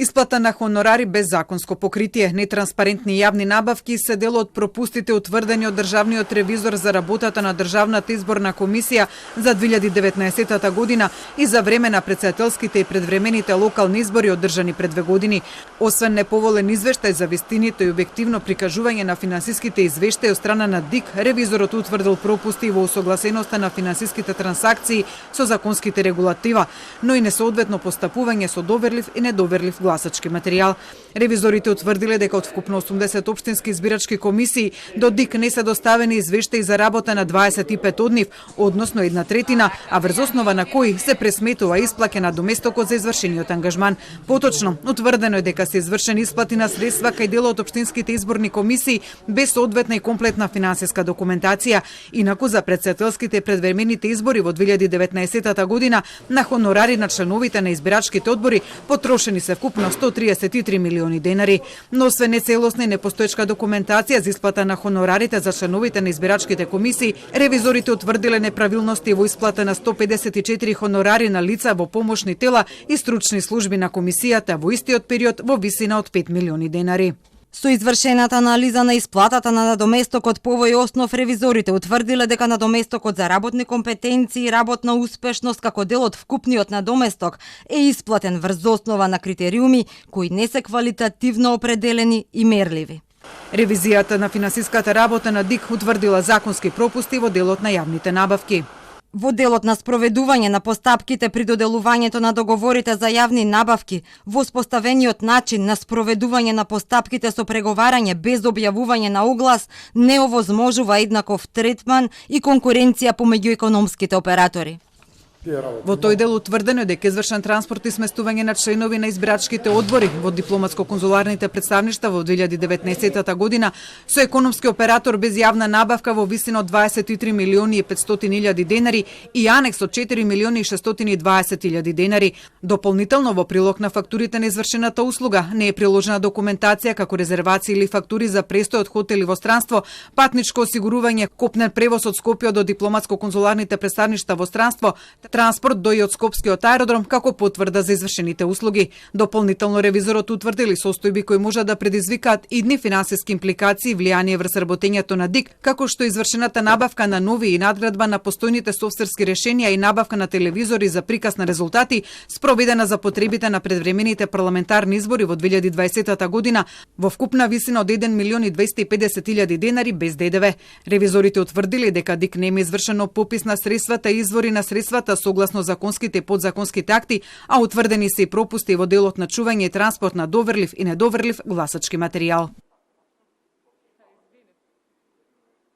Исплата на хонорари без законско покритие, нетранспарентни јавни набавки се дел од пропустите утврдени од државниот ревизор за работата на Државната изборна комисија за 2019 година и за време на претседателските и предвремените локални избори одржани пред 2 години. Освен неповолен извештај за вистиното и објективно прикажување на финансиските извештаи од страна на ДИК, ревизорот утврдил пропусти во усогласеноста на финансиските трансакции со законските регулатива, но и несоодветно постапување со доверлив и недоверлив гласачки материјал. Ревизорите утврдиле дека од вкупно 80 општински избирачки комисии до ДИК не се доставени извештаи за работа на 25 од нив, односно 1/3, а врз основа на кои се пресметува исплаќена доместокот за извршениот ангажман. Поточно, утврдено е дека се извршени исплати на средства кај дел од општинските изборни комисии без соодветна и комплетна финансиска документација. Инаку за претседателските и предвремените избори во 2019 година на хонорари на членовите на избирачките одбори потрошени се вкупно 133 милиони денари. Но освен нецелосна и непостоечка документација за исплата на хонорарите за членовите на избирачките комисии, ревизорите утврдиле неправилности во исплата на 154 хонорари на лица во помошни тела и стручни служби на комисијата во истиот период во висина од 5 милиони денари. Со извршената анализа на исплатата на надоместокот по овој основ, ревизорите утврдиле дека надоместокот за работни компетенции и работна успешност како дел од вкупниот надоместок е исплатен врз основа на критериуми кои не се квалитативно определени и мерливи. Ревизијата на финансиската работа на ДИК утврдила законски пропусти во делот на јавните набавки. Во делот на спроведување на постапките при доделувањето на договорите за јавни набавки, во споставениот начин на спроведување на постапките со преговарање без објавување на оглас, не овозможува еднаков третман и конкуренција помеѓу економските оператори. Во тој дел утврдено е дека извршен транспорт и сместување на членови на избирачките одбори во дипломатско-конзуларните представништва во 2019 година со економски оператор без јавна набавка во висина од 23 милиони и 500 илјади денари и анекс од 4 милиони и 620 илјади денари. Дополнително во прилог на фактурите на извршената услуга не е приложена документација како резервации или фактури за престој од хотели во странство, патничко осигурување, копнен превоз од Скопје до дипломатско-конзуларните представништва во странство, транспорт до и од Скопскиот аеродром како потврда за извршените услуги. Дополнително ревизорот утврдили состојби кои можат да предизвикаат идни финансиски импликации и влијание врз работењето на ДИК, како што извршената набавка на нови и надградба на постојните софтверски решенија и набавка на телевизори за приказ на резултати, спроведена за потребите на предвремените парламентарни избори во 2020 година во вкупна висина од 1 милион и 250 илјади денари без ДДВ. Ревизорите утврдили дека ДИК нема извршено попис на средствата и извори на средствата согласно законските и подзаконските акти, а утврдени се и пропусти во делот на чување и транспорт на доверлив и недоверлив гласачки материјал.